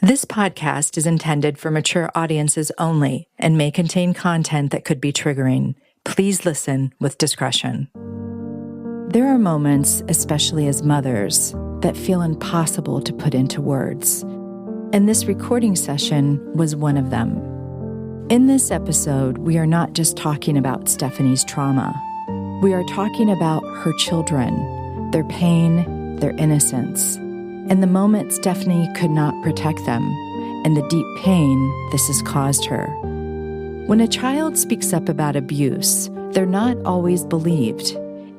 This podcast is intended for mature audiences only and may contain content that could be triggering. Please listen with discretion. There are moments, especially as mothers, that feel impossible to put into words. And this recording session was one of them. In this episode, we are not just talking about Stephanie's trauma. We are talking about her children, their pain, their innocence, and the moment Stephanie could not protect them, and the deep pain this has caused her. When a child speaks up about abuse, they're not always believed.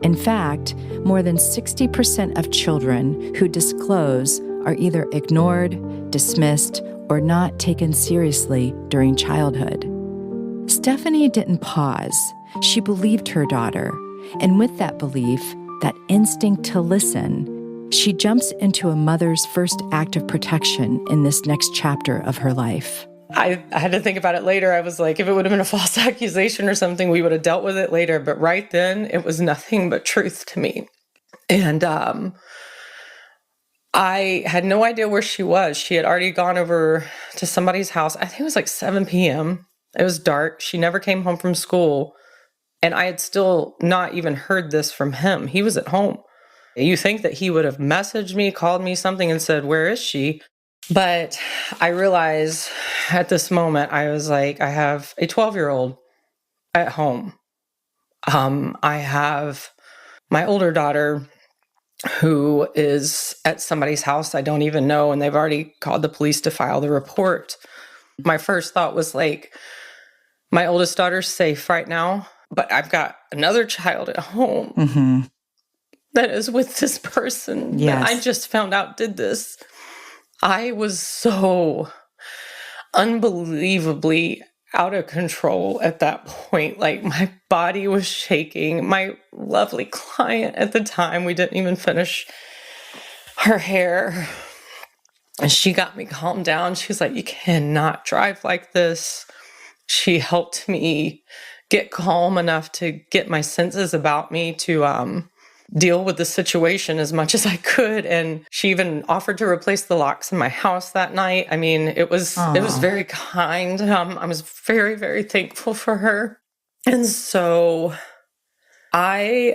In fact, more than 60% of children who disclose are either ignored, dismissed, or not taken seriously during childhood. Stephanie didn't pause. She believed her daughter, and with that belief, that instinct to listen, she jumps into a mother's first act of protection in this next chapter of her life. I had to think about it later. I was like, if it would have been a false accusation or something, we would have dealt with it later. But right then, it was nothing but truth to me. And I had no idea where she was. She had already gone over to somebody's house. I think it was like 7 p.m. It was dark. She never came home from school. And I had still not even heard this from him. He was at home. You think that he would have messaged me, called me something and said, where is she? But I realized at this moment, I was like, I have a 12-year-old at home. I have my older daughter who is at somebody's house I don't even know, and they've already called the police to file the report. My first thought was like, my oldest daughter's safe right now, but I've got another child at home that is with this person that I just found out did this. I was so unbelievably out of control at that point. Like, my body was shaking. My lovely client at the time, we didn't even finish her hair. And she got me calmed down. She's like, you cannot drive like this. She helped me get calm enough to get my senses about me to deal with the situation as much as I could. And she even offered to replace the locks in my house that night. I mean, it was very kind. I was very, very thankful for her. And so I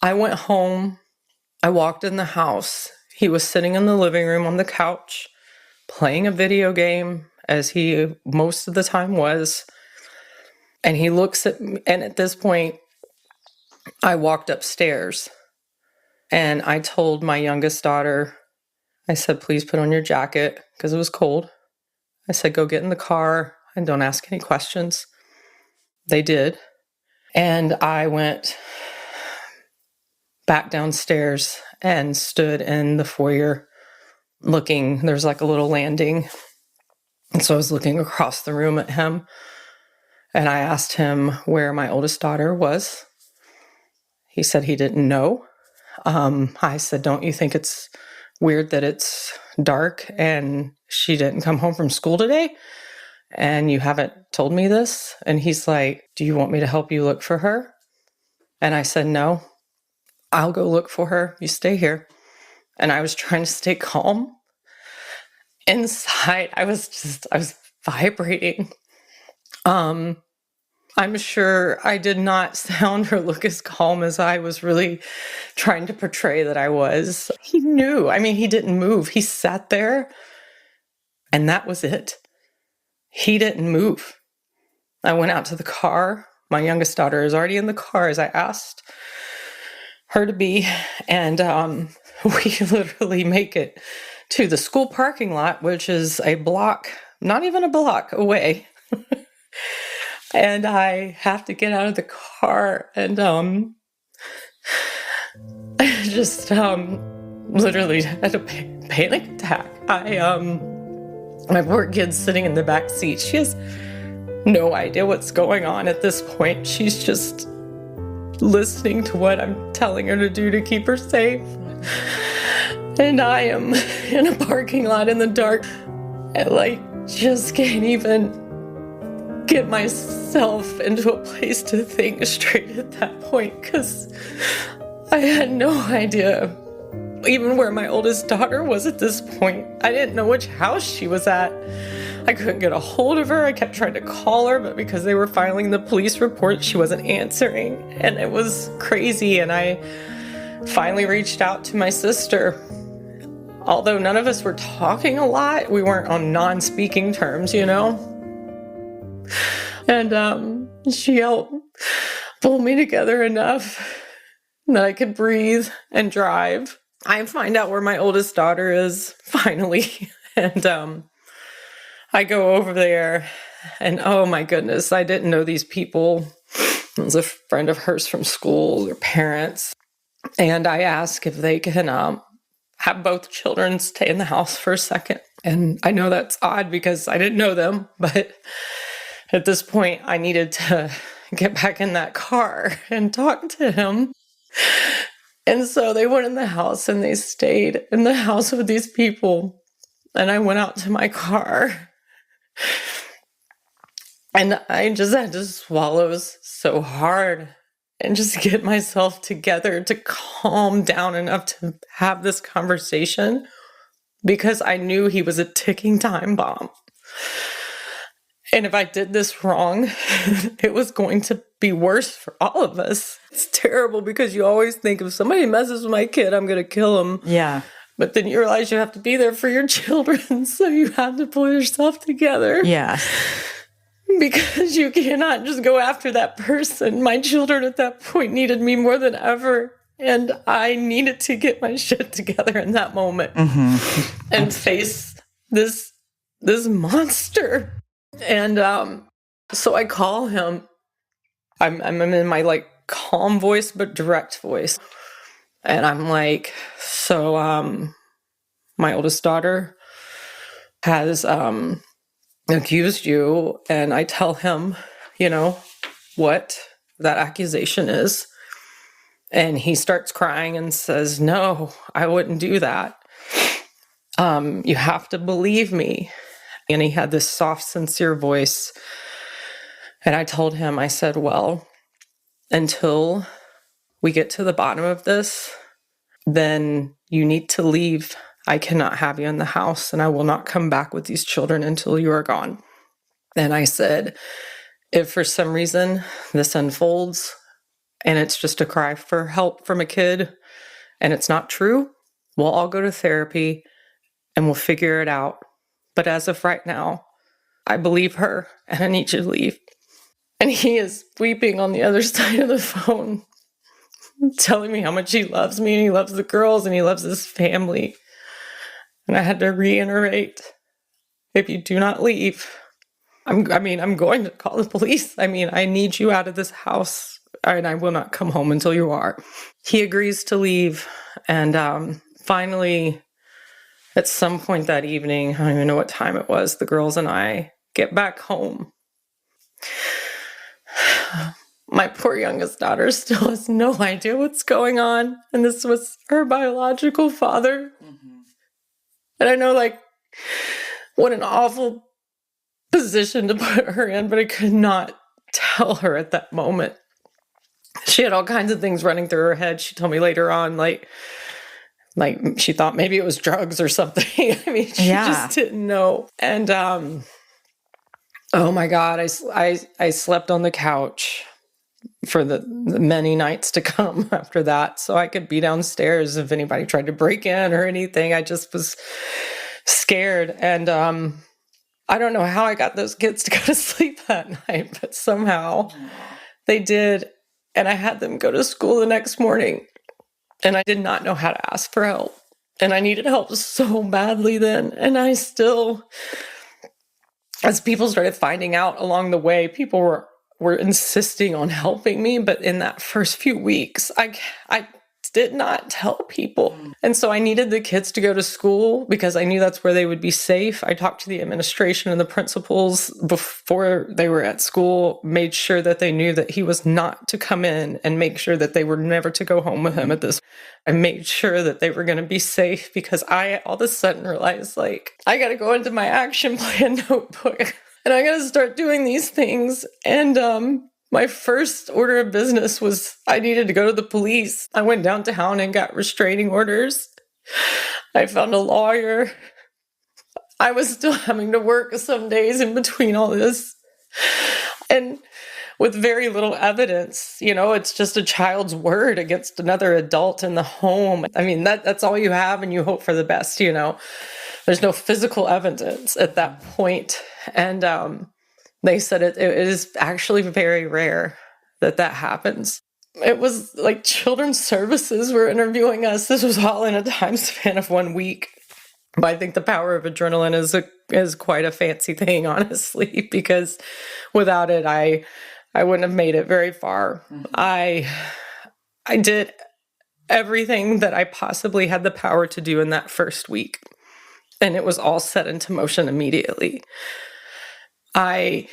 went home. I walked in the house. He was sitting in the living room on the couch, playing a video game, as he most of the time was. And he looks at me, and at this point, I walked upstairs and I told my youngest daughter, I said, please put on your jacket, because it was cold. I said, go get in the car and don't ask any questions. They did. And I went back downstairs and stood in the foyer looking. There's like a little landing. And so I was looking across the room at him. And I asked him where my oldest daughter was. He said he didn't know. I said, don't you think it's weird that it's dark and she didn't come home from school today? And you haven't told me this? And he's like, do you want me to help you look for her? And I said, no, I'll go look for her. You stay here. And I was trying to stay calm. Inside, I was vibrating. I'm sure I did not sound or look as calm as I was really trying to portray that I was. He knew. I mean, he didn't move. He sat there, and that was it. He didn't move. I went out to the car. My youngest daughter is already in the car, as I asked her to be, and we literally make it to the school parking lot, which is a block, not even a block away. And I have to get out of the car, and I just literally had a panic attack. My poor kid's sitting in the back seat. She has no idea what's going on at this point. She's just listening to what I'm telling her to do to keep her safe. And I am in a parking lot in the dark. I just can't even get myself into a place to think straight at that point, because I had no idea even where my oldest daughter was at this point. I didn't know which house she was at. I couldn't get a hold of her. I kept trying to call her, but because they were filing the police report, she wasn't answering. And it was crazy. And I finally reached out to my sister. Although none of us were talking a lot, we weren't on non-speaking terms, you know? And she helped pull me together enough that I could breathe and drive. I find out where my oldest daughter is, finally. And I go over there, and oh my goodness, I didn't know these people. It was a friend of hers from school, their parents. And I asked if they can have both children stay in the house for a second. And I know that's odd because I didn't know them, but at this point, I needed to get back in that car and talk to him. And so they went in the house and they stayed in the house with these people. And I went out to my car. And I just had to swallow so hard and just get myself together to calm down enough to have this conversation, because I knew he was a ticking time bomb. And if I did this wrong, it was going to be worse for all of us. It's terrible because you always think if somebody messes with my kid, I'm going to kill him. Yeah. But then you realize you have to be there for your children. So you have to pull yourself together. Yeah. Because you cannot just go after that person. My children at that point needed me more than ever. And I needed to get my shit together in that moment and face this monster. And so I call him. I'm in my like calm voice, but direct voice. And I'm like, so my oldest daughter has accused you. And I tell him, you know, what that accusation is. And he starts crying and says, no, I wouldn't do that. You have to believe me. And he had this soft, sincere voice. And I told him, I said, well, until we get to the bottom of this, then you need to leave. I cannot have you in the house, and I will not come back with these children until you are gone. And I said, if for some reason this unfolds and it's just a cry for help from a kid and it's not true, we'll all go to therapy and we'll figure it out. But as of right now, I believe her and I need you to leave. And he is weeping on the other side of the phone, telling me how much he loves me and he loves the girls and he loves his family. And I had to reiterate, if you do not leave, I'm going to call the police. I need you out of this house and I will not come home until you are. He agrees to leave. And finally, at some point that evening, I don't even know what time it was, the girls and I get back home. My poor youngest daughter still has no idea what's going on. And this was her biological father. And I know, like, what an awful position to put her in, but I could not tell her at that moment. She had all kinds of things running through her head. She told me later on, like she thought maybe it was drugs or something. She just didn't know. And oh my God, I slept on the couch for the many nights to come after that, so I could be downstairs if anybody tried to break in or anything. I just was scared. And I don't know how I got those kids to go to sleep that night, but somehow they did. And I had them go to school the next morning. And I did not know how to ask for help. And I needed help so badly then. And I still, as people started finding out along the way, people were insisting on helping me. But in that first few weeks, I did not tell people. And so I needed the kids to go to school because I knew that's where they would be safe. I talked to the administration and the principals before they were at school, made sure that they knew that he was not to come in, and make sure that they were never to go home with him at this. I made sure that they were going to be safe because I all of a sudden realized, like, I got to go into my action plan notebook and I got to start doing these things. And my first order of business was I needed to go to the police. I went downtown and got restraining orders. I found a lawyer. I was still having to work some days in between all this. And with very little evidence, it's just a child's word against another adult in the home. I mean, that's all you have, and you hope for the best, There's no physical evidence at that point. And they said it is actually very rare that happens. It was like Children's Services were interviewing us. This was all in a time span of 1 week. But I think the power of adrenaline is quite a fancy thing, honestly, because without it, I wouldn't have made it very far. Mm-hmm. I did everything that I possibly had the power to do in that first week, and it was all set into motion immediately. I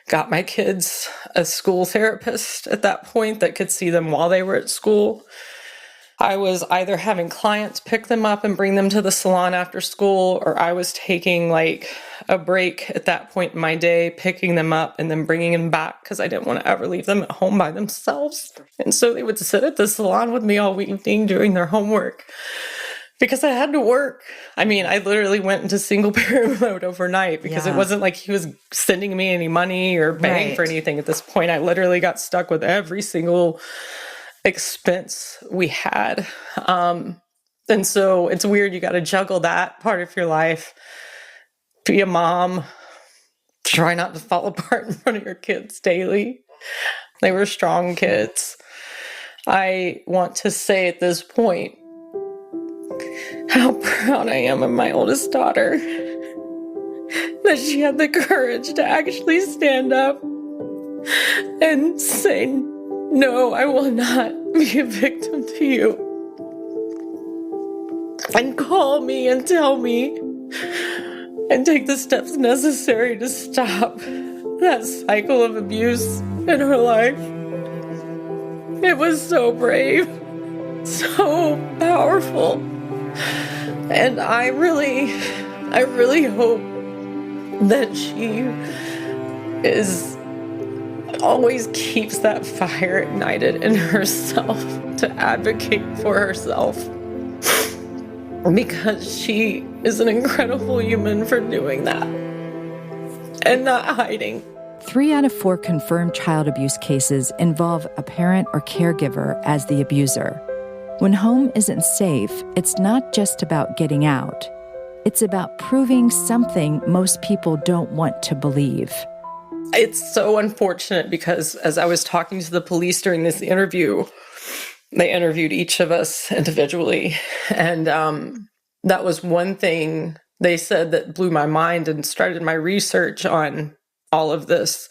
got my kids a school therapist at that point that could see them while they were at school. I was either having clients pick them up and bring them to the salon after school, or I was taking like a break at that point in my day, picking them up and then bringing them back because I didn't want to ever leave them at home by themselves. And so they would sit at the salon with me all evening doing their homework because I had to work. I mean, I literally went into single parent mode overnight because It wasn't like he was sending me any money or begging for anything at this point. I literally got stuck with every single expense we had. And so it's weird. You got to juggle that part of your life, be a mom, try not to fall apart in front of your kids daily. They were strong kids. I want to say at this point how proud I am of my oldest daughter, that she had the courage to actually stand up and say, "No, I will not be a victim to you." And call me and tell me and take the steps necessary to stop that cycle of abuse in her life. It was so brave, so powerful. And I really hope that she always keeps that fire ignited in herself to advocate for herself, because she is an incredible human for doing that and not hiding. 3 out of 4 confirmed child abuse cases involve a parent or caregiver as the abuser. When home isn't safe, it's not just about getting out. It's about proving something most people don't want to believe. It's so unfortunate because as I was talking to the police during this interview, they interviewed each of us individually. And that was one thing they said that blew my mind and started my research on all of this,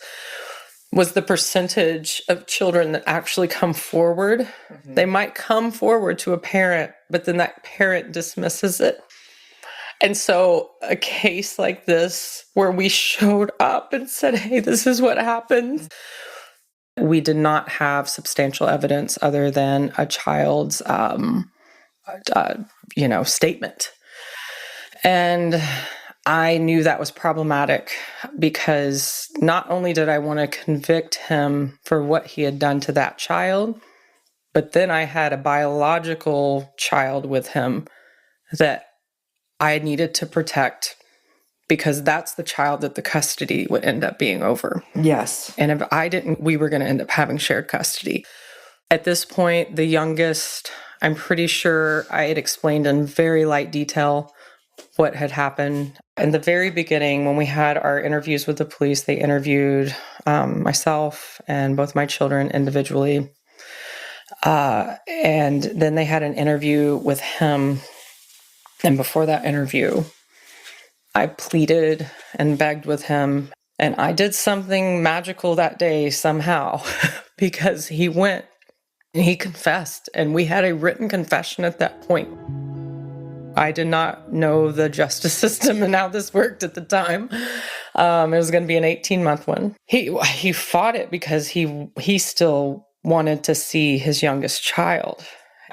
was the percentage of children that actually come forward. Mm-hmm. They might come forward to a parent, but then that parent dismisses it. And so a case like this, where we showed up and said, "Hey, this is what happened," we did not have substantial evidence other than a child's, statement. And I knew that was problematic because not only did I want to convict him for what he had done to that child, but then I had a biological child with him that I needed to protect, because that's the child that the custody would end up being over. Yes. And if I didn't, we were going to end up having shared custody. At this point, the youngest, I'm pretty sure I had explained in very light detail what had happened. In the very beginning, when we had our interviews with the police, they interviewed myself and both my children individually. And then they had an interview with him. And before that interview, I pleaded and begged with him. And I did something magical that day somehow, because he went and he confessed. And we had a written confession at that point. I did not know the justice system and how this worked at the time. It was going to be an 18-month one. He fought it because he still wanted to see his youngest child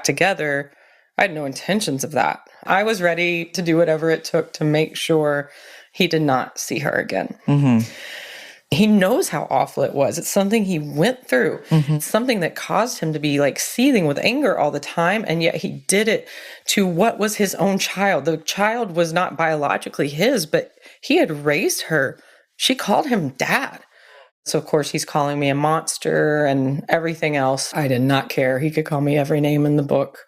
together. I had no intentions of that. I was ready to do whatever it took to make sure he did not see her again. Mm-hmm. he knows how awful it was. It's something he went through. It's something that caused him to be like seething with anger all the time. And yet he did it to what was his own child. The child was not biologically his, but he had raised her. She called him dad. So of course he's calling me a monster and everything else. I did not care. He could call me every name in the book.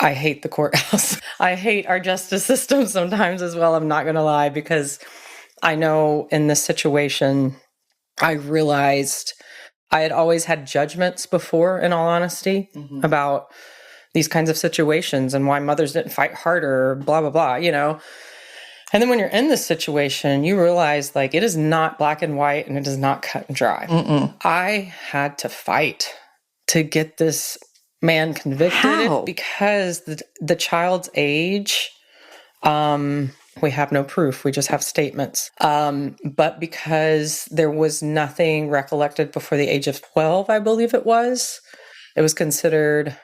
I hate the courthouse. I hate our justice system sometimes as well. I'm not going to lie, because I know in this situation, I realized I had always had judgments before, in all honesty, about these kinds of situations and why mothers didn't fight harder, blah, blah, blah, you know. And then when you're in this situation, you realize like it is not black and white and it is not cut and dry. I had to fight to get this man convicted. How? Because the child's age, we have no proof. We just have statements. But because there was nothing recollected before the age of 12, I believe it was considered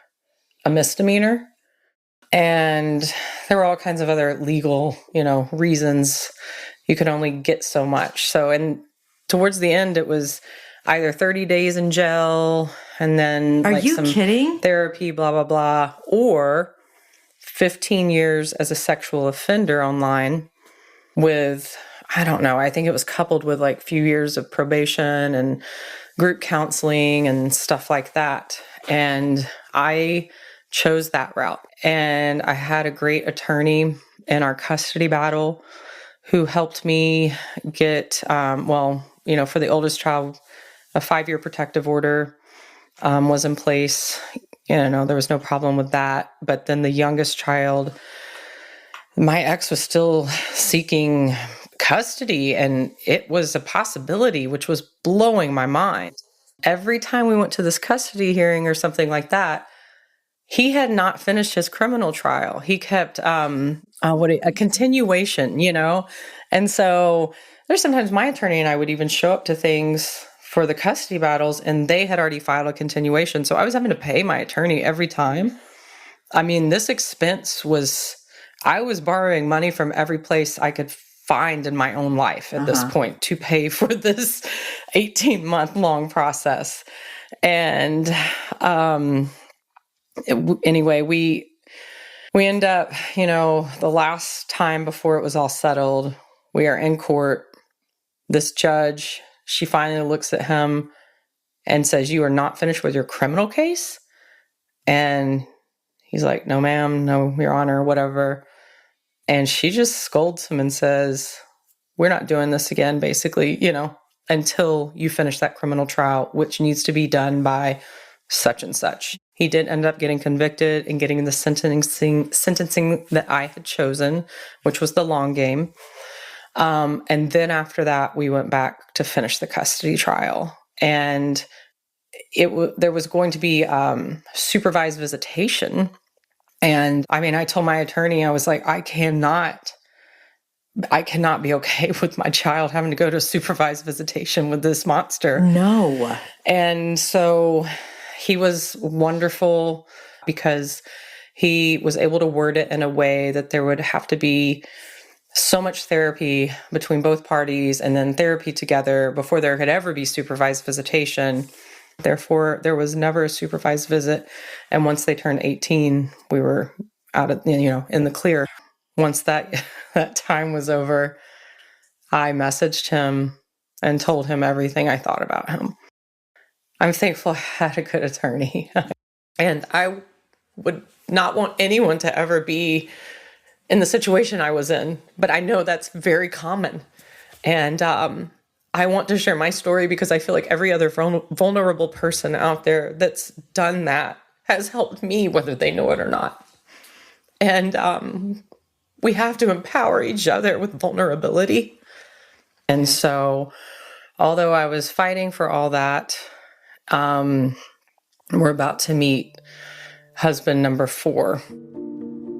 a misdemeanor. And there were all kinds of other legal, reasons. You could only get so much. So, and towards the end, it was either 30 days in jail and then some kidding? Therapy, blah, blah, blah, or 15 years as a sexual offender online with, I don't know, I think it was coupled with like a few years of probation and group counseling and stuff like that. And I chose that route. And I had a great attorney in our custody battle who helped me get, for the oldest child, a 5-year protective order was in place. There was no problem with that. But then the youngest child, my ex was still seeking custody, and it was a possibility, which was blowing my mind. Every time we went to this custody hearing or something like that, he had not finished his criminal trial. He kept a continuation, And so there's sometimes my attorney and I would even show up to things for the custody battles, and they had already filed a continuation. So I was having to pay my attorney every time. I mean, this expense I was borrowing money from every place I could find in my own life at this point to pay for this 18-month-long process. And anyway, we end up, the last time before it was all settled, we are in court. This judge, she finally looks at him and says, "You are not finished with your criminal case?" And he's like, "No, ma'am, no, Your Honor, whatever." And she just scolds him and says, "We're not doing this again," basically, until you finish that criminal trial, which needs to be done by such and such. He did end up getting convicted and getting the sentencing that I had chosen, which was the long game. And then after that, we went back to finish the custody trial. And there was going to be supervised visitation. And I told my attorney, I was like, I cannot be okay with my child having to go to a supervised visitation with this monster. No. And so he was wonderful because he was able to word it in a way that there would have to be so much therapy between both parties and then therapy together before there could ever be supervised visitation. Therefore, there was never a supervised visit. And once they turned 18, we were out of, in the clear. Once that time was over, I messaged him and told him everything I thought about him. I'm thankful I had a good attorney. And I would not want anyone to ever be in the situation I was in, but I know that's very common. And I want to share my story because I feel like every other vulnerable person out there that's done that has helped me, whether they know it or not. And we have to empower each other with vulnerability. And so, although I was fighting for all that, we're about to meet husband number 4.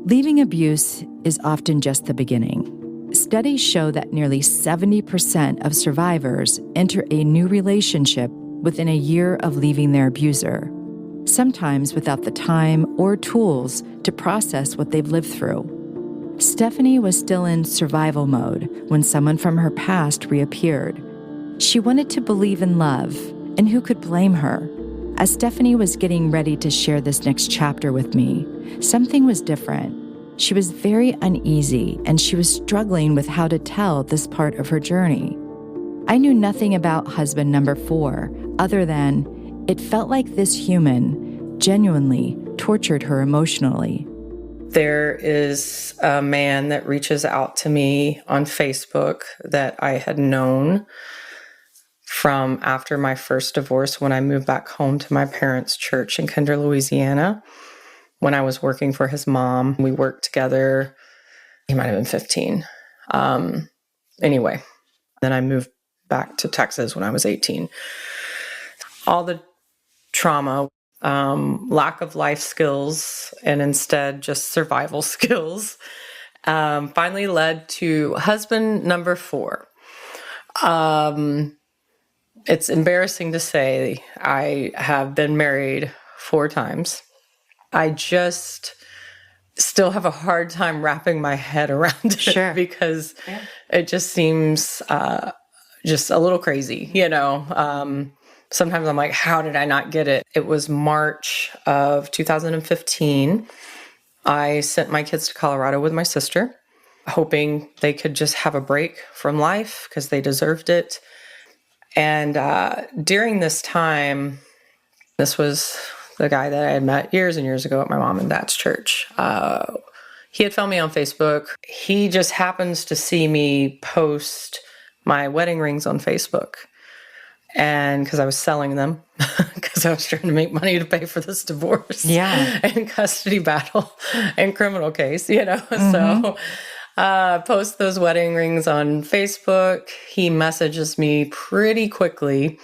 Leaving abuse is often just the beginning. Studies show that nearly 70% of survivors enter a new relationship within a year of leaving their abuser, sometimes without the time or tools to process what they've lived through. Stephanie was still in survival mode when someone from her past reappeared. She wanted to believe in love, and who could blame her? As Stephanie was getting ready to share this next chapter with me, something was different. She was very uneasy, and she was struggling with how to tell this part of her journey. I knew nothing about husband number 4, other than it felt like this human genuinely tortured her emotionally. There is a man that reaches out to me on Facebook that I had known from after my first divorce when I moved back home to my parents' church in Kinder, Louisiana. When I was working for his mom, we worked together. He might have been 15. Anyway, then I moved back to Texas when I was 18. All the trauma, lack of life skills, and instead just survival skills, finally led to husband number 4. It's embarrassing to say I have been married 4 times. I just still have a hard time wrapping my head around it. Sure. Because it just seems just a little crazy, you know. Sometimes I'm like, how did I not get it? It was March of 2015. I sent my kids to Colorado with my sister, hoping they could just have a break from life because they deserved it. And during this time, this was the guy that I had met years and years ago at my mom and dad's church. He had found me on Facebook. He just happens to see me post my wedding rings on Facebook. And because I was selling them, because I was trying to make money to pay for this divorce and custody battle and criminal case, you know. So post those wedding rings on Facebook. He messages me pretty quickly.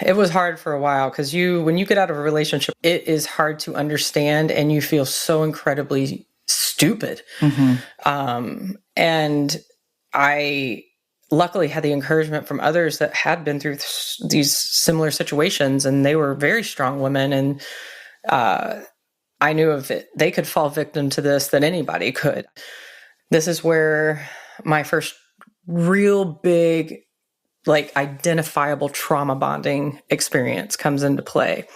It was hard for a while because when you get out of a relationship, it is hard to understand and you feel so incredibly stupid. And I luckily had the encouragement from others that had been through these similar situations, and they were very strong women. And I knew if they could fall victim to this, that anybody could. This is where my first real big, like, identifiable trauma bonding experience comes into play.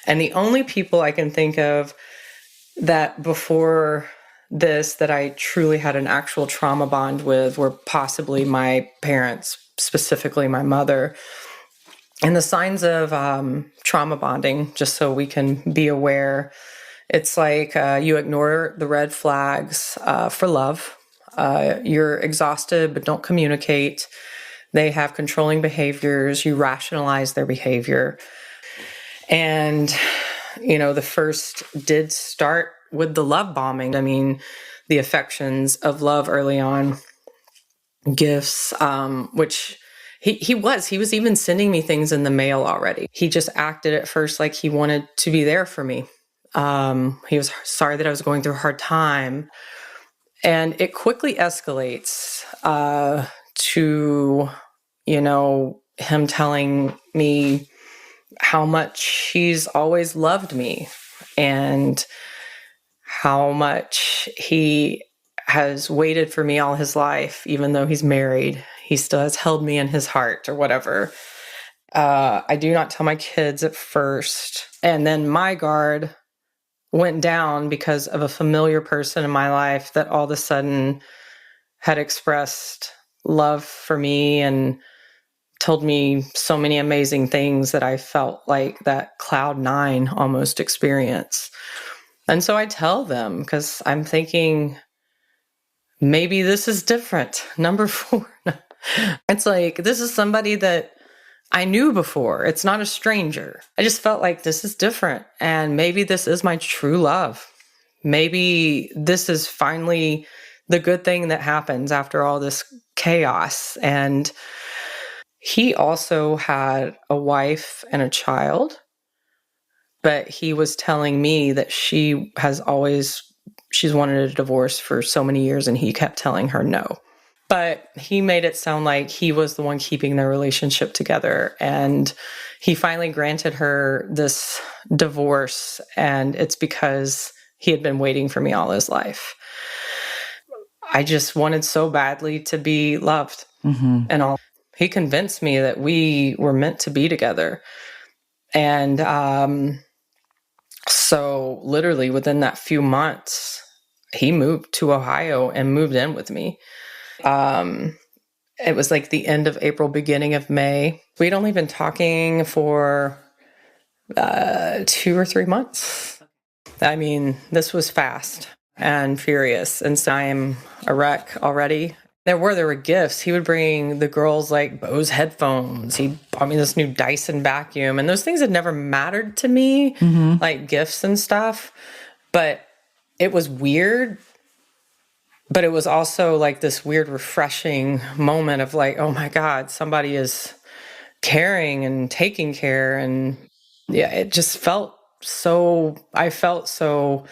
And the only people I can think of that before this that I truly had an actual trauma bond with were possibly my parents, specifically my mother. And the signs of trauma bonding, just so we can be aware, it's like you ignore the red flags for love. You're exhausted but don't communicate. They have controlling behaviors. You rationalize their behavior. And, you know, the first did start with the love bombing. I mean, the affections of love early on, gifts, which he was even sending me things in the mail already. He just acted at first like he wanted to be there for me. He was sorry that I was going through a hard time. And it quickly escalates to, you know, him telling me how much he's always loved me and how much he has waited for me all his life, even though he's married. He still has held me in his heart or whatever. I do not tell my kids at first. And then my guard went down because of a familiar person in my life that all of a sudden had expressed love for me and told me so many amazing things that I felt like that cloud 9 almost experience. And so I tell them because I'm thinking, maybe this is different. Number 4. It's like, this is somebody that I knew before. It's not a stranger. I just felt like this is different. And maybe this is my true love. Maybe this is finally the good thing that happens after all this chaos. And he also had a wife and a child, but he was telling me that she's wanted a divorce for so many years and he kept telling her no. But he made it sound like he was the one keeping their relationship together. And he finally granted her this divorce. And it's because he had been waiting for me all his life. I just wanted so badly to be loved. And all. He convinced me that we were meant to be together. And so literally within that few months, he moved to Ohio and moved in with me. It was like the end of April, beginning of May. We'd only been talking for 2 or 3 months. I mean, this was fast and furious, and so I'm a wreck already. There were gifts. He would bring the girls like Bose headphones. He bought me this new Dyson vacuum, and those things had never mattered to me, like gifts and stuff. But it was weird. But it was also like this weird, refreshing moment of like, oh my God, somebody is caring and taking care. And yeah, it just I felt so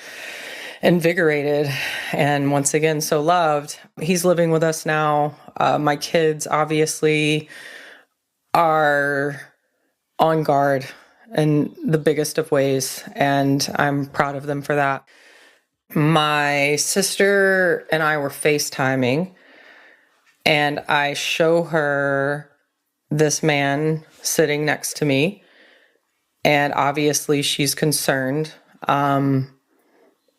invigorated and once again, so loved. He's living with us now. My kids obviously are on guard in the biggest of ways, and I'm proud of them for that. My sister and I were FaceTiming, and I show her this man sitting next to me, and obviously she's concerned,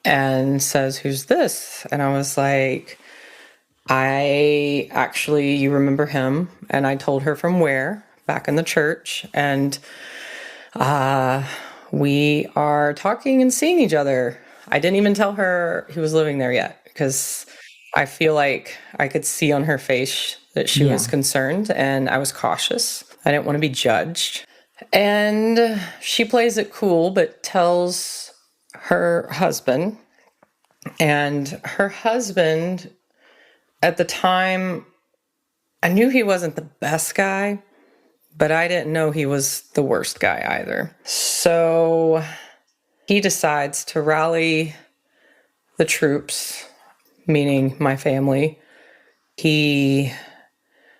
and says, "Who's this?" And I was like, you remember him? And I told her from where, back in the church, and we are talking and seeing each other. I didn't even tell her he was living there yet, because I feel like I could see on her face that she was concerned, and I was cautious. I didn't want to be judged. And she plays it cool, but tells her husband. And her husband, at the time, I knew he wasn't the best guy, but I didn't know he was the worst guy either. So he decides to rally the troops, meaning my family.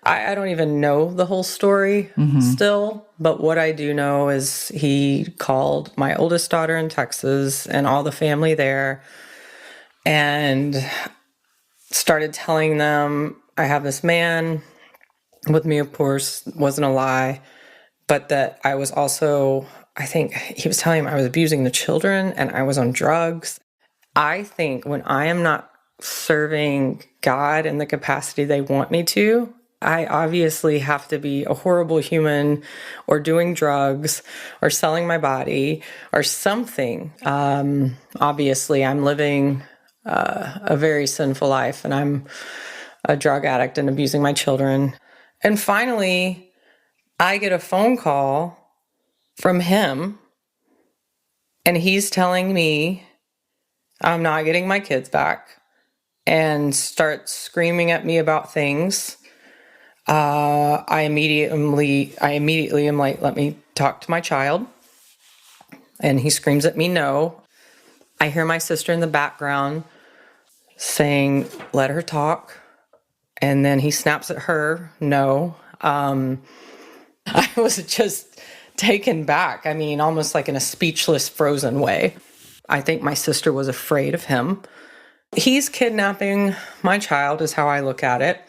I don't even know the whole story still, but what I do know is he called my oldest daughter in Texas and all the family there and started telling them, I have this man with me, of course, wasn't a lie, but that I was also, I think he was telling him I was abusing the children and I was on drugs. I think when I am not serving God in the capacity they want me to, I obviously have to be a horrible human or doing drugs or selling my body or something. Obviously, I'm living a very sinful life, and I'm a drug addict and abusing my children. And finally, I get a phone call from him, and he's telling me I'm not getting my kids back, and starts screaming at me about things. I immediately am like, let me talk to my child. And he screams at me, no. I hear my sister in the background saying, let her talk. And then he snaps at her, no. I was just taken back. I mean, almost like in a speechless, frozen way. I think my sister was afraid of him. He's kidnapping my child is how I look at it.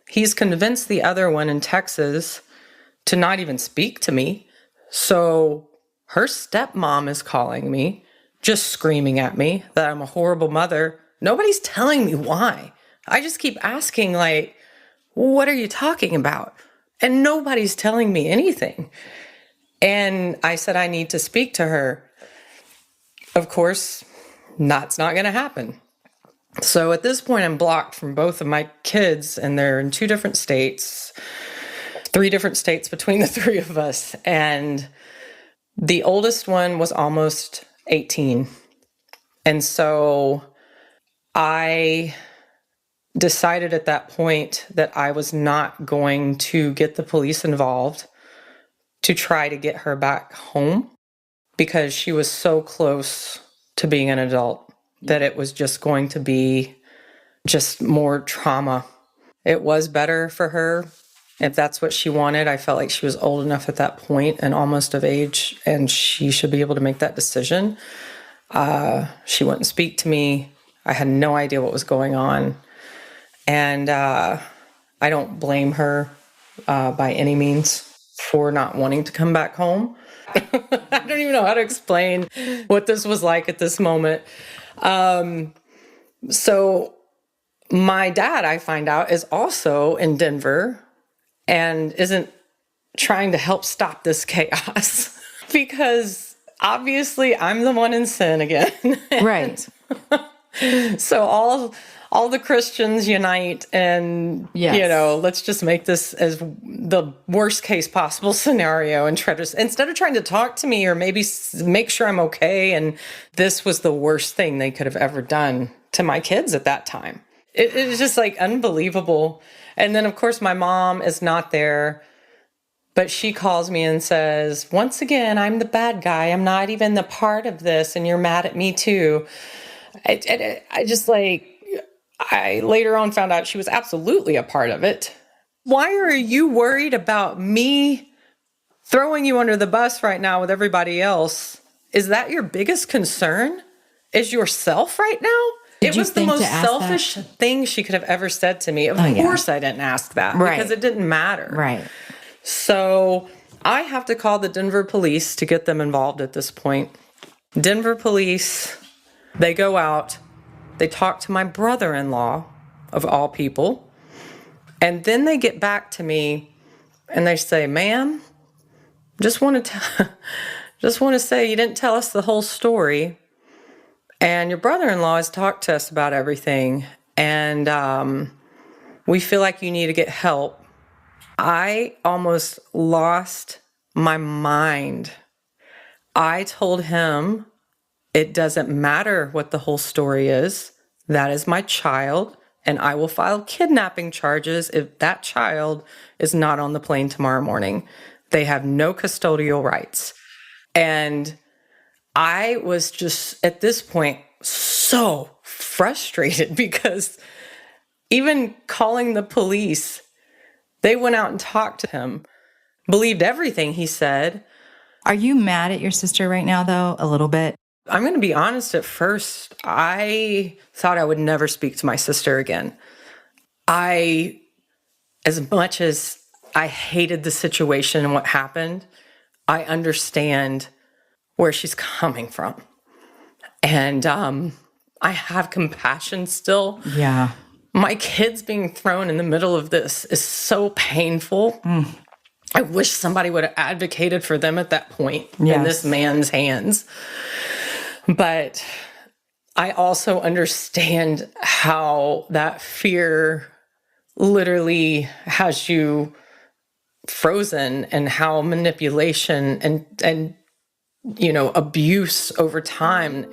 He's convinced the other one in Texas to not even speak to me. So her stepmom is calling me, just screaming at me that I'm a horrible mother. Nobody's telling me why. I just keep asking, like, what are you talking about? And nobody's telling me anything. And I said, I need to speak to her. Of course, that's not going to happen. So at this point, I'm blocked from both of my kids, and they're in 2 different states, 3 different states between the 3 of us. And the oldest one was almost 18. And so I decided at that point that I was not going to get the police involved to try to get her back home, because she was so close to being an adult that it was just going to be just more trauma. It was better for her if that's what she wanted. I felt like she was old enough at that point and almost of age, and she should be able to make that decision. She wouldn't speak to me. I had no idea what was going on. And I don't blame her by any means for not wanting to come back home. I don't even know how to explain what this was like at this moment. So my dad, I find out, is also in Denver and isn't trying to help stop this chaos because obviously I'm the one in sin again. Right. So all the Christians unite and, Yes. let's just make this as the worst case possible scenario and try to, instead of trying to talk to me or maybe make sure I'm okay. And this was the worst thing they could have ever done to my kids at that time. It was just like unbelievable. And then of course my mom is not there, but she calls me and says, once again, I'm the bad guy. I'm not even the part of this. And you're mad at me too. I just I later on found out she was absolutely a part of it. Why are you worried about me throwing you under the bus right now with everybody else? Is that your biggest concern? Is yourself right now? It was the most selfish thing she could have ever said to me. Of course I didn't ask that because it didn't matter. Right. So I have to call the Denver police to get them involved at this point. Denver police, they go out, they talk to my brother-in-law, of all people, and then they get back to me and they say, ma'am, just want to say you didn't tell us the whole story. And your brother-in-law has talked to us about everything, and we feel like you need to get help. I almost lost my mind. I told him it doesn't matter what the whole story is. That is my child, and I will file kidnapping charges if that child is not on the plane tomorrow morning. They have no custodial rights. And I was just, at this point, so frustrated because even calling the police, they went out and talked to him, believed everything he said. Are you mad at your sister right now, though, a little bit? I'm going to be honest, at first, I thought I would never speak to my sister again. As much as I hated the situation and what happened, I understand where she's coming from. And I have compassion still. Yeah. My kids being thrown in the middle of this is so painful. I wish somebody would have advocated for them at that point in this man's hands. But I also understand how that fear literally has you frozen and how manipulation and abuse over time.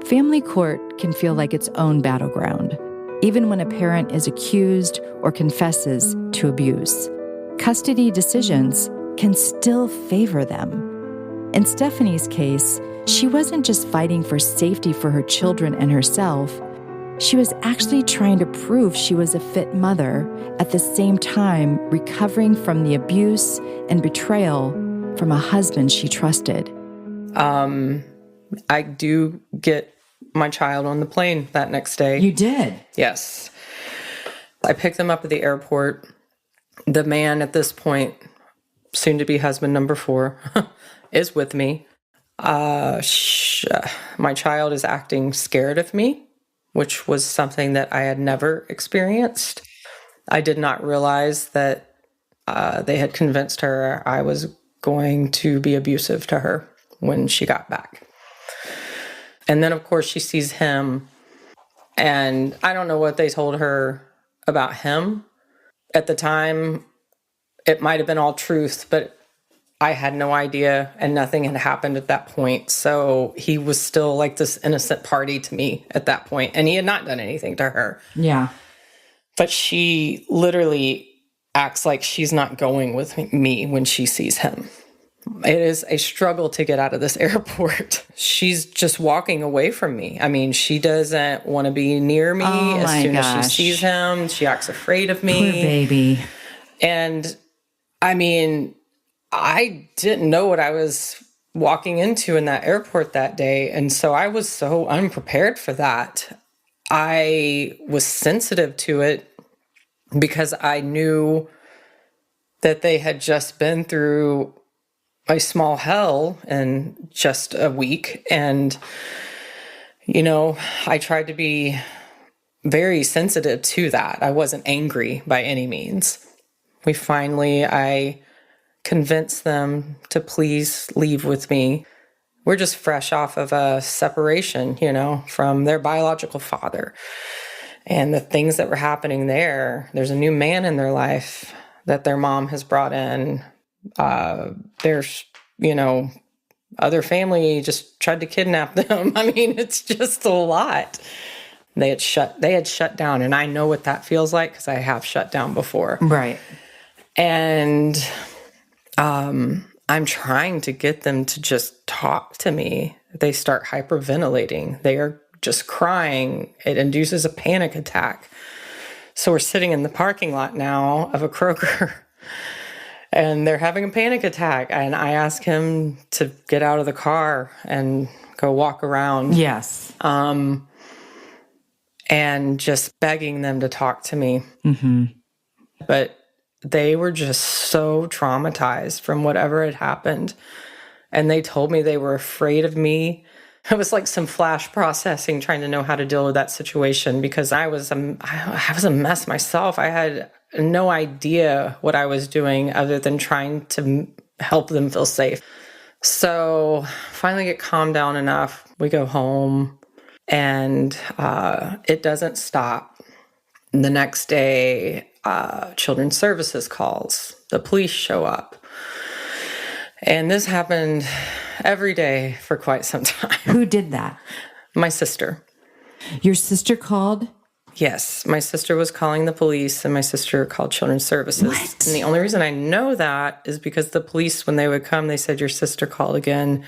Family court can feel like its own battleground, even when a parent is accused or confesses to abuse. Custody decisions can still favor them. In Stephanie's case, she wasn't just fighting for safety for her children and herself. She was actually trying to prove she was a fit mother, at the same time recovering from the abuse and betrayal from a husband she trusted. I do get my child on the plane that next day. You did? Yes. I picked them up at the airport. The man at this point, soon to be husband number 4, is with me. My child is acting scared of me, which was something that I had never experienced. I did not realize that they had convinced her I was going to be abusive to her when she got back. And then, of course, she sees him, and I don't know what they told her about him. At the time, it might have been all truth, but I had no idea, and nothing had happened at that point. So he was still like this innocent party to me at that point, and he had not done anything to her. Yeah. But she literally acts like she's not going with me when she sees him. It is a struggle to get out of this airport. She's just walking away from me. I mean, she doesn't want to be near me as soon as she sees him. She acts afraid of me. Poor baby. And I mean, I didn't know what I was walking into in that airport that day. And so I was so unprepared for that. I was sensitive to it because I knew that they had just been through a small hell in just a week. And, I tried to be very sensitive to that. I wasn't angry by any means. I convinced them to please leave with me. We're just fresh off of a separation, from their biological father. And the things that were happening there's a new man in their life that their mom has brought in. There's, other family just tried to kidnap them. I mean, it's just a lot. They had shut down, and I know what that feels like because I have shut down before. Right. And I'm trying to get them to just talk to me. They start hyperventilating. They are just crying. It induces a panic attack. So we're sitting in the parking lot now of a Kroger, and they're having a panic attack. And I ask him to get out of the car and go walk around. Yes. And just begging them to talk to me. Mm-hmm. But they were just so traumatized from whatever had happened. And they told me they were afraid of me. It was like some flash processing, trying to know how to deal with that situation, because I was a mess myself. I had no idea what I was doing other than trying to help them feel safe. So finally get calmed down enough. We go home, and it doesn't stop. The next day, Children's Services calls. The police show up. And this happened every day for quite some time. Who did that? My sister. Your sister called? Yes, my sister was calling the police, and my sister called Children's Services. What? And the only reason I know that is because the police, when they would come, they said, "Your sister called again.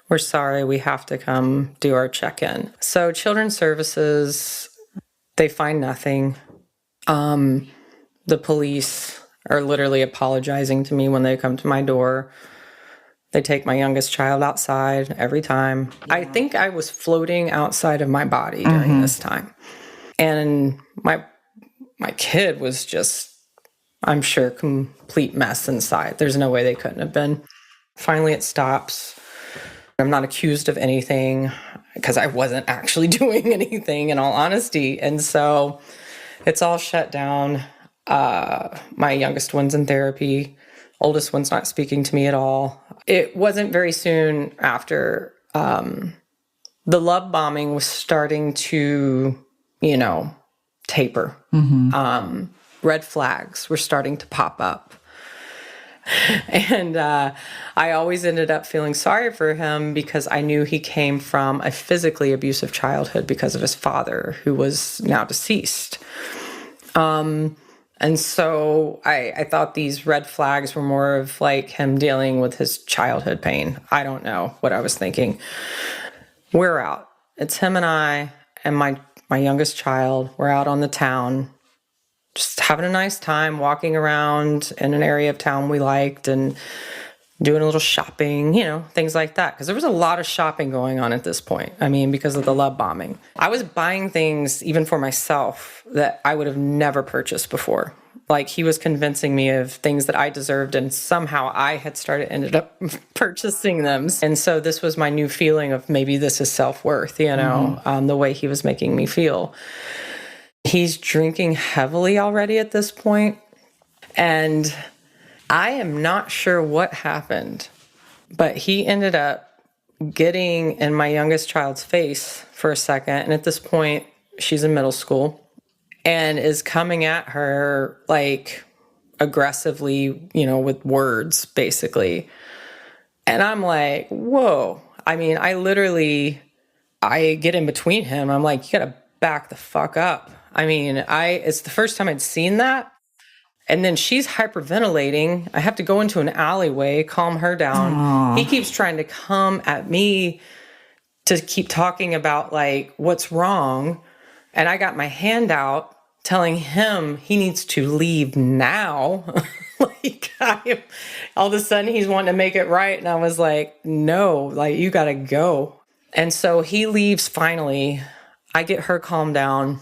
We're sorry, we have to come do our check-in." So Children's Services, they find nothing. The police are literally apologizing to me when they come to my door. They take my youngest child outside every time. Yeah. I think I was floating outside of my body during this time. And my kid was just, I'm sure, complete mess inside. There's no way they couldn't have been. Finally, it stops. I'm not accused of anything because I wasn't actually doing anything, in all honesty. And so it's all shut down. My youngest one's in therapy. Oldest one's not speaking to me at all. It wasn't very soon after the love bombing was starting to, taper. Mm-hmm. Red flags were starting to pop up. And I always ended up feeling sorry for him because I knew he came from a physically abusive childhood because of his father, who was now deceased. And so I thought these red flags were more of like him dealing with his childhood pain. I don't know what I was thinking. We're out. It's him and I and my youngest child. We're out on the town, just having a nice time, walking around in an area of town we liked and doing a little shopping, things like that. Because there was a lot of shopping going on at this point. I mean, because of the love bombing. I was buying things even for myself that I would have never purchased before. Like, he was convincing me of things that I deserved, and somehow I had ended up purchasing them. And so this was my new feeling of maybe this is self-worth, the way he was making me feel. He's drinking heavily already at this point, and I am not sure what happened, but he ended up getting in my youngest child's face for a second. And at this point, she's in middle school and is coming at her like aggressively, with words, basically. And I'm like, whoa. I mean, I get in between him. I'm like, you gotta back the fuck up. I mean, it's the first time I'd seen that. And then she's hyperventilating. I have to go into an alleyway, calm her down. Aww. He keeps trying to come at me to keep talking about like what's wrong. And I got my hand out telling him he needs to leave now. All of a sudden he's wanting to make it right. And I was like, no, like, you got to go. And so he leaves finally. I get her calmed down,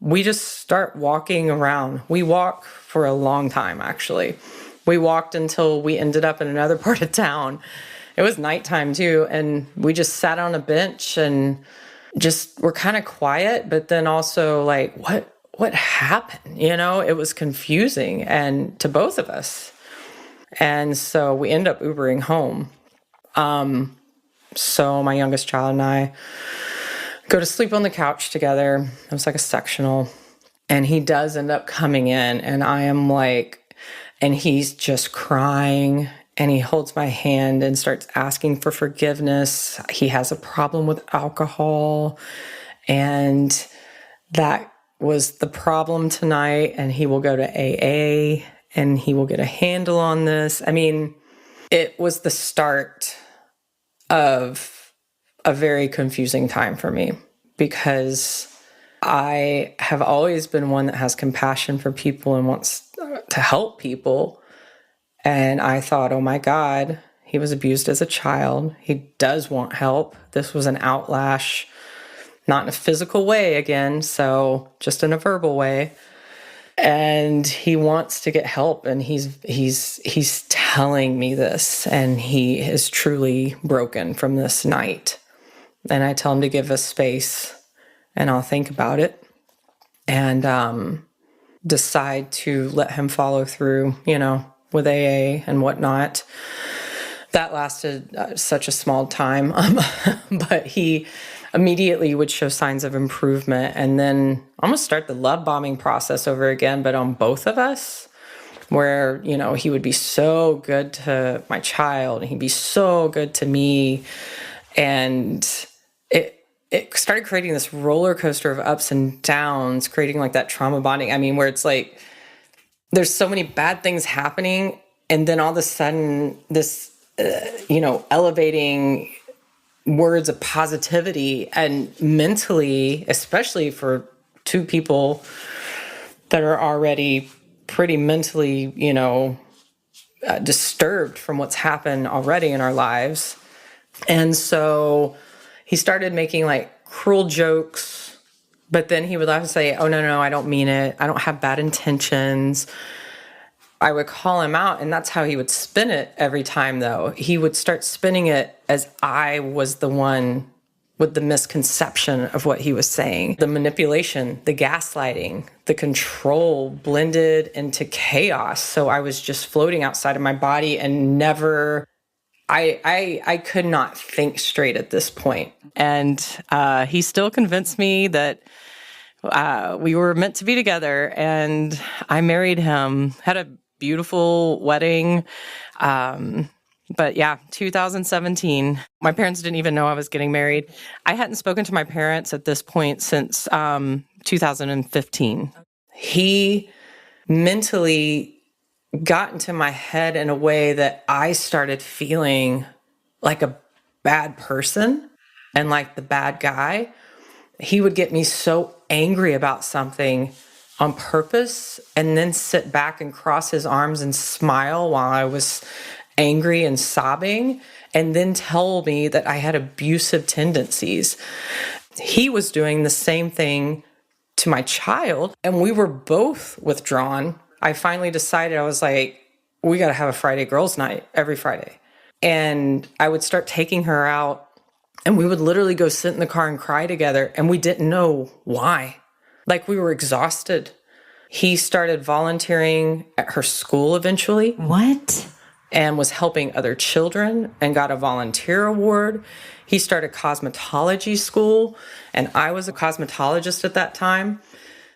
we just start walking around. We walk for a long time, actually. We walked until we ended up in another part of town. It was nighttime too. And we just sat on a bench and just were kind of quiet, but then also like, what happened? It was confusing and to both of us. And so we end up Ubering home. So my youngest child and I go to sleep on the couch together. It was like a sectional. And he does end up coming in, and I am like, and he's just crying, and he holds my hand and starts asking for forgiveness. He has a problem with alcohol, and that was the problem tonight. And he will go to AA, and he will get a handle on this. I mean, it was the start of a very confusing time for me, because I have always been one that has compassion for people and wants to help people. And I thought, oh my God, he was abused as a child. He does want help. This was an outlash, not in a physical way again, so just in a verbal way. And he wants to get help, and he's telling me this, and he is truly broken from this night. And I tell him to give us space, and I'll think about it, and decide to let him follow through, with AA and whatnot. That lasted such a small time, but he immediately would show signs of improvement, and then almost start the love bombing process over again, but on both of us, where, he would be so good to my child, and he'd be so good to me. And it started creating this roller coaster of ups and downs, creating like that trauma bonding. I mean, where it's like, there's so many bad things happening. And then all of a sudden this, elevating words of positivity, and mentally, especially for two people that are already pretty mentally, disturbed from what's happened already in our lives. And so he started making like cruel jokes, but then he would laugh and say, oh, no, I don't mean it. I don't have bad intentions. I would call him out, and that's how he would spin it every time, though. He would start spinning it as I was the one with the misconception of what he was saying. The manipulation, the gaslighting, the control blended into chaos. So I was just floating outside of my body and never... I could not think straight at this point. And he still convinced me that we were meant to be together, and I married him, had a beautiful wedding. But yeah, 2017, my parents didn't even know I was getting married. I hadn't spoken to my parents at this point since 2015. He mentally got into my head in a way that I started feeling like a bad person and like the bad guy. He would get me so angry about something on purpose, and then sit back and cross his arms and smile while I was angry and sobbing, and then tell me that I had abusive tendencies. He was doing the same thing to my child, and we were both withdrawn. I finally decided, I was like, we got to have a Friday girls' night every Friday. And I would start taking her out, and we would literally go sit in the car and cry together, and we didn't know why. Like, we were exhausted. He started volunteering at her school eventually. What? And was helping other children and got a volunteer award. He started cosmetology school, and I was a cosmetologist at that time.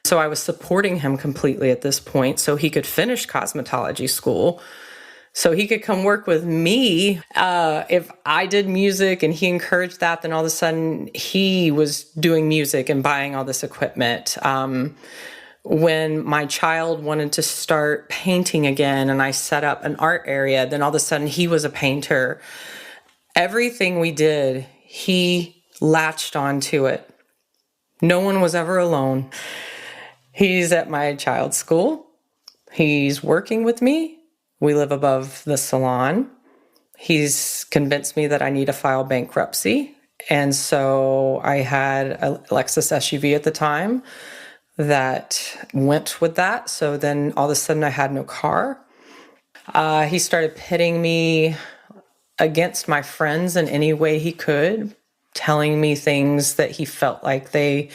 So I was supporting him completely at this point so he could finish cosmetology school, so he could come work with me. If I did music and he encouraged that, then all of a sudden he was doing music and buying all this equipment. When my child wanted to start painting again and I set up an art area, then all of a sudden he was a painter. Everything we did, he latched onto it. No one was ever alone. He's at my child's school. He's working with me. We live above the salon. He's convinced me that I need to file bankruptcy. And so I had a Lexus SUV at the time that went with that. So then all of a sudden I had no car. He started pitting me against my friends in any way he could, telling me things that he felt like they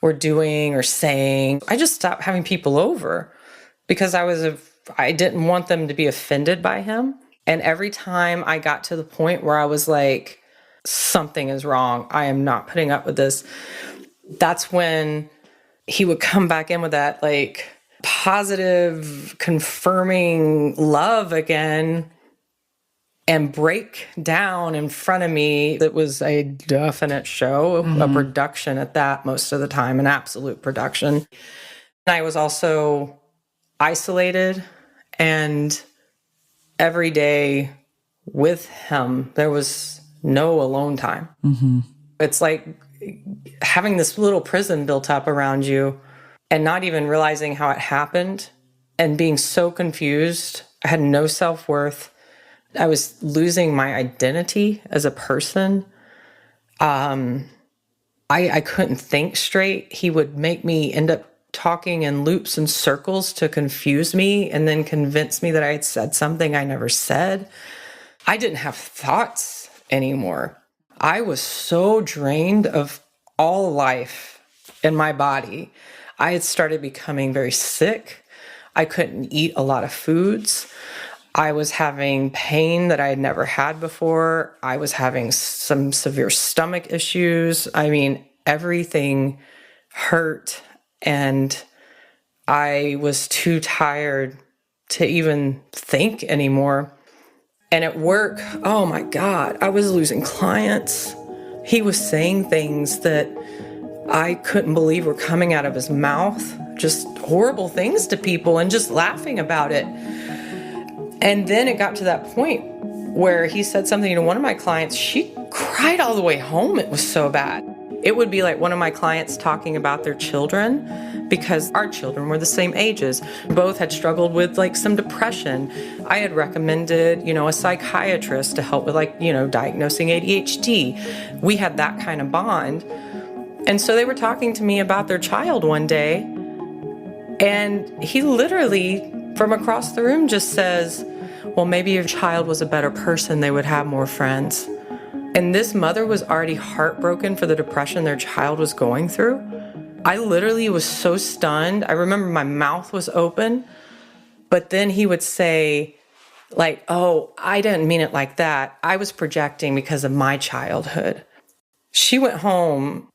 were doing or saying. I just stopped having people over because I didn't want them to be offended by him. And every time I got to the point where I was like, something is wrong, I am not putting up with this, that's when he would come back in with that like positive, confirming love again and break down in front of me. It was a definite show, a production at that most of the time, an absolute production. And I was also isolated, and every day with him, there was no alone time. It's like having this little prison built up around you and not even realizing how it happened and being so confused. I had no self-worth. I was losing my identity as a person. I couldn't think straight. He would make me end up talking in loops and circles to confuse me and then convince me that I had said something I never said. I didn't have thoughts anymore. I was so drained of all life in my body. I had started becoming very sick. I couldn't eat a lot of foods. I was having pain that I had never had before. I was having some severe stomach issues. I mean, everything hurt, and I was too tired to even think anymore. And at work, oh my God, I was losing clients. He was saying things that I couldn't believe were coming out of his mouth, just horrible things to people, and just laughing about it. And then it got to that point where he said something to one of my clients. She cried all the way home. It was so bad. It would be like one of my clients talking about their children, because our children were the same ages. Both had struggled with like some depression. I had recommended, a psychiatrist to help with diagnosing ADHD. We had that kind of bond. And so they were talking to me about their child one day, and he literally from across the room just says, well, maybe your child was a better person, they would have more friends. And this mother was already heartbroken for the depression their child was going through. I literally was so stunned. I remember my mouth was open, but then he would say, like, oh, I didn't mean it like that. I was projecting because of my childhood. She went home.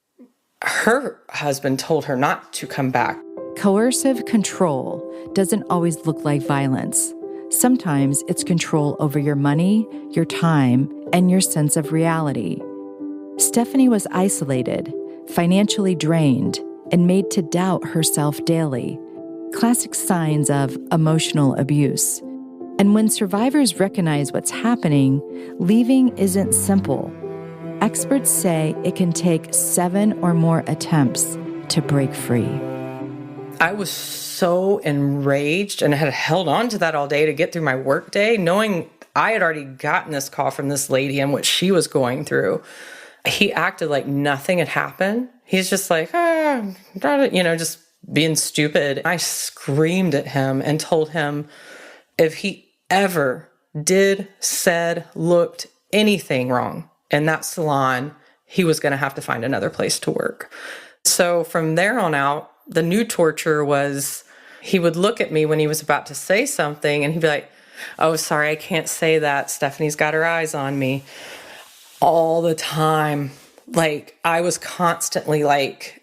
Her husband told her not to come back. Coercive control doesn't always look like violence. Sometimes it's control over your money, your time, and your sense of reality. Stephanie was isolated, financially drained, and made to doubt herself daily. Classic signs of emotional abuse. And when survivors recognize what's happening, leaving isn't simple. Experts say it can take 7 or more attempts to break free. I was so enraged and had held on to that all day to get through my work day, knowing I had already gotten this call from this lady and what she was going through. He acted like nothing had happened. He's just like, just being stupid. I screamed at him and told him if he ever did, said, looked anything wrong in that salon, he was going to have to find another place to work. So from there on out, the new torture was he would look at me when he was about to say something and he'd be like, oh, sorry, I can't say that. Stephanie's got her eyes on me. All the time. Like, I was constantly like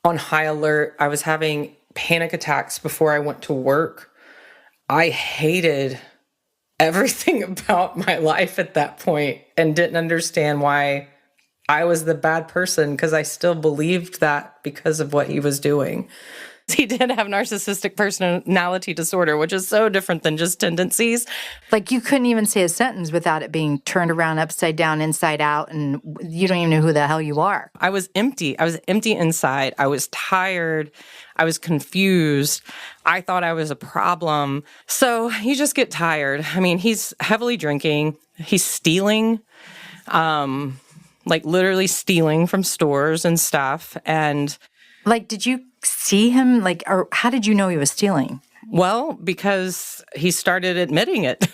on high alert. I was having panic attacks before I went to work. I hated everything about my life at that point and didn't understand why I was the bad person, because I still believed that because of what he was doing. He did have narcissistic personality disorder, which is so different than just tendencies. Like, you couldn't even say a sentence without it being turned around, upside down, inside out, and you don't even know who the hell you are. I was empty. I was empty inside. I was tired. I was confused. I thought I was a problem. So you just get tired. I mean, he's heavily drinking. He's stealing, like literally stealing from stores and stuff. And like, did you see him? Like, or how did you know he was stealing? Well, because he started admitting it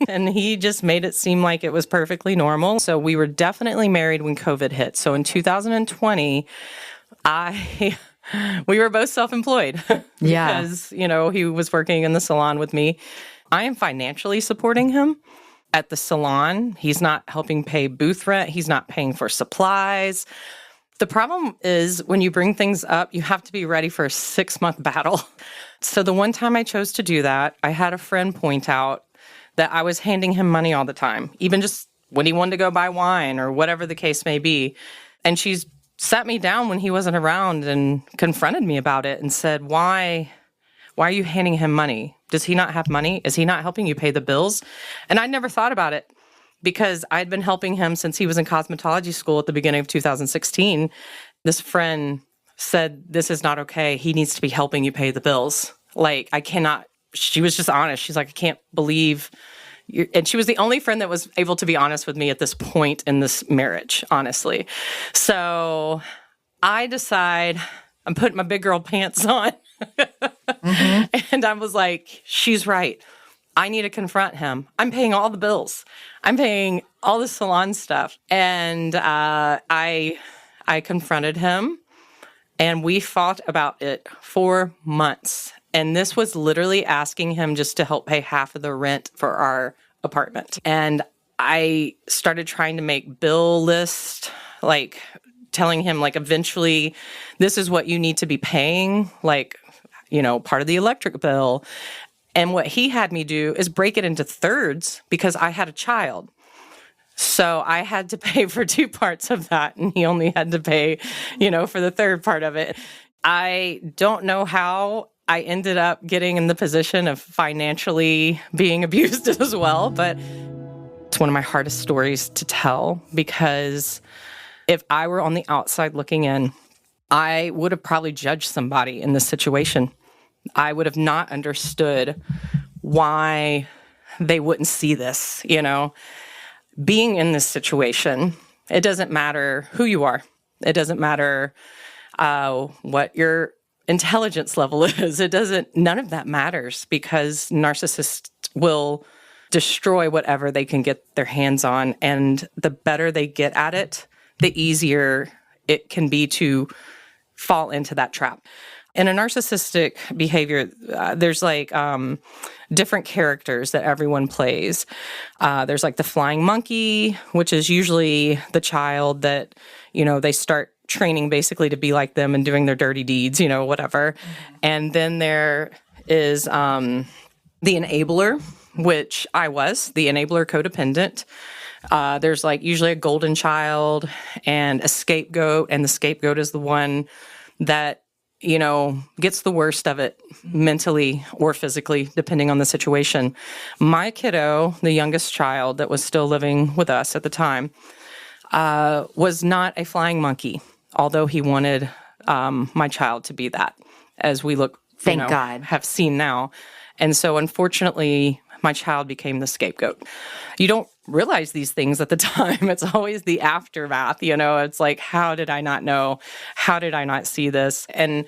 and he just made it seem like it was perfectly normal. So we were definitely married when COVID hit. So in 2020, we were both self-employed because, he was working in the salon with me. I am financially supporting him at the salon. He's not helping pay booth rent. He's not paying for supplies. The problem is when you bring things up, you have to be ready for a 6-month battle. So the one time I chose to do that, I had a friend point out that I was handing him money all the time, even just when he wanted to go buy wine or whatever the case may be. And she's sat me down when he wasn't around and confronted me about it and said, why are you handing him money? Does he not have money? Is he not helping you pay the bills? And I never thought about it because I'd been helping him since he was in cosmetology school at the beginning of 2016. This friend said, this is not okay. He needs to be helping you pay the bills. Like, I cannot, she was just honest. She's like, I can't believe you. And she was the only friend that was able to be honest with me at this point in this marriage, honestly. So I decide I'm putting my big girl pants on. And I was like, she's right. I need to confront him. I'm paying all the bills. I'm paying all the salon stuff. And I confronted him. And we fought about it for months. And this was literally asking him just to help pay half of the rent for our apartment. And I started trying to make bill list, like telling him, like, eventually this is what you need to be paying, like, part of the electric bill. And what he had me do is break it into thirds because I had a child. So I had to pay for 2 parts of that, and he only had to pay, for the third part of it. I don't know how I ended up getting in the position of financially being abused as well, but it's one of my hardest stories to tell because if I were on the outside looking in, I would have probably judged somebody in this situation. I would have not understood why they wouldn't see this, Being in this situation, it doesn't matter who you are. It doesn't matter what your intelligence level is. None of that matters because narcissists will destroy whatever they can get their hands on. And the better they get at it, the easier it can be to fall into that trap. In a narcissistic behavior, there's different characters that everyone plays. There's like the flying monkey, which is usually the child that, they start training basically to be like them and doing their dirty deeds, whatever. And then there is the enabler, which I was, the enabler codependent. There's usually a golden child and a scapegoat, and the scapegoat is the one that gets the worst of it mentally or physically, depending on the situation. My kiddo, the youngest child that was still living with us at the time, was not a flying monkey, although he wanted my child to be that, as we Thank God, have seen now. And so, unfortunately, my child became the scapegoat. You don't realize these things at the time. It's always the aftermath, It's like, how did I not know? How did I not see this? And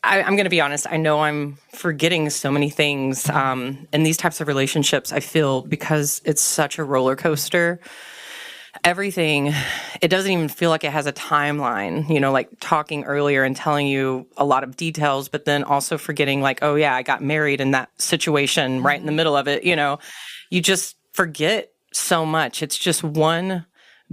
I'm going to be honest, I know I'm forgetting so many things in these types of relationships, I feel, because it's such a roller coaster. Everything, it doesn't even feel like it has a timeline, like talking earlier and telling you a lot of details, but then also forgetting oh yeah, I got married in that situation right in the middle of it, you just forget so much. It's just one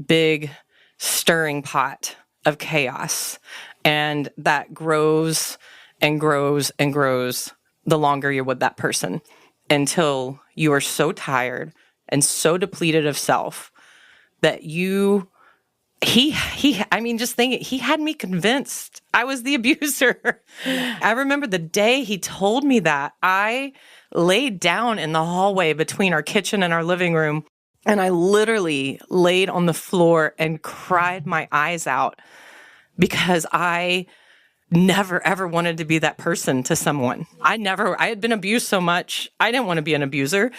big stirring pot of chaos. And that grows and grows and grows the longer you're with that person until you are so tired and so depleted of self that just think he had me convinced I was the abuser. I remember the day he told me that. I laid down in the hallway between our kitchen and our living room, and I literally laid on the floor and cried my eyes out because I never, ever wanted to be that person to someone. I had been abused so much. I didn't want to be an abuser.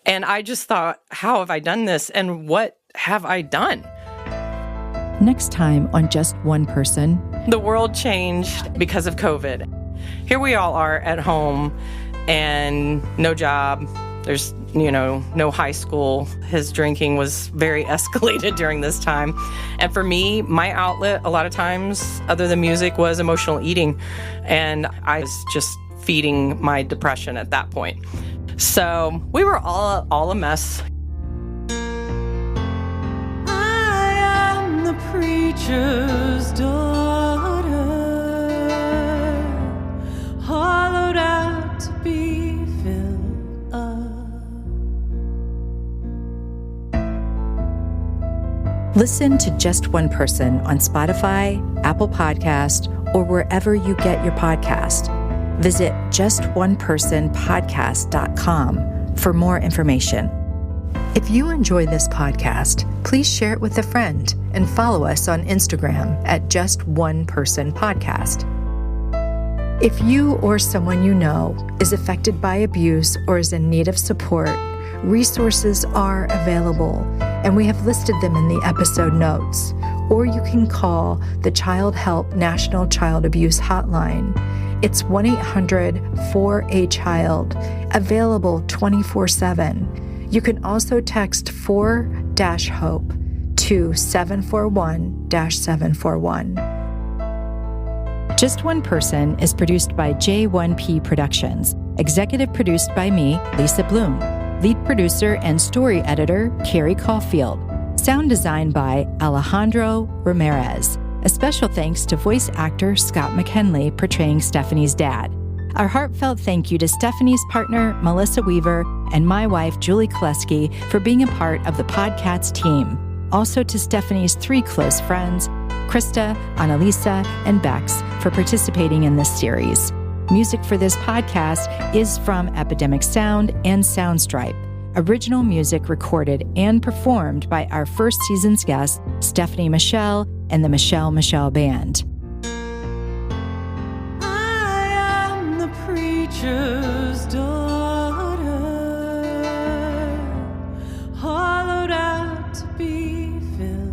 And I just thought, how have I done this? And what have I done? Next time on Just One Person. The world changed because of COVID. Here we all are at home and no job. There's, no high school. His drinking was very escalated during this time. And for me, my outlet, a lot of times, other than music, was emotional eating. And I was just feeding my depression at that point. So we were all a mess. I am the preacher's daughter, hollowed out to be filled up. Listen to Just One Person on Spotify, Apple Podcast, or wherever you get your podcast. Visit justonepersonpodcast.com for more information. If you enjoy this podcast, please share it with a friend and follow us on Instagram at Just One Person Podcast. If you or someone you know is affected by abuse or is in need of support, resources are available, and we have listed them in the episode notes. Or you can call the Child Help National Child Abuse Hotline. It's 1-800-4A-CHILD, available 24/7. You can also text 4-HOPE to 741-741. Just One Person is produced by J1P Productions, executive produced by me, Lisa Bloom, lead producer and story editor, Carrie Caulfield, sound design by Alejandro Ramirez. A special thanks to voice actor Scott McKinley portraying Stephanie's dad. Our heartfelt thank you to Stephanie's partner, Melissa Weaver, and my wife, Julie Koleski, for being a part of the Podcats team. Also to Stephanie's 3 close friends, Krista, Annalisa, and Bex, for participating in this series. Music for this podcast is from Epidemic Sound and Soundstripe. Original music recorded and performed by our first season's guest, Stephanie Michelle and the Michelle Band. I am the preacher's daughter, hollowed out to be filled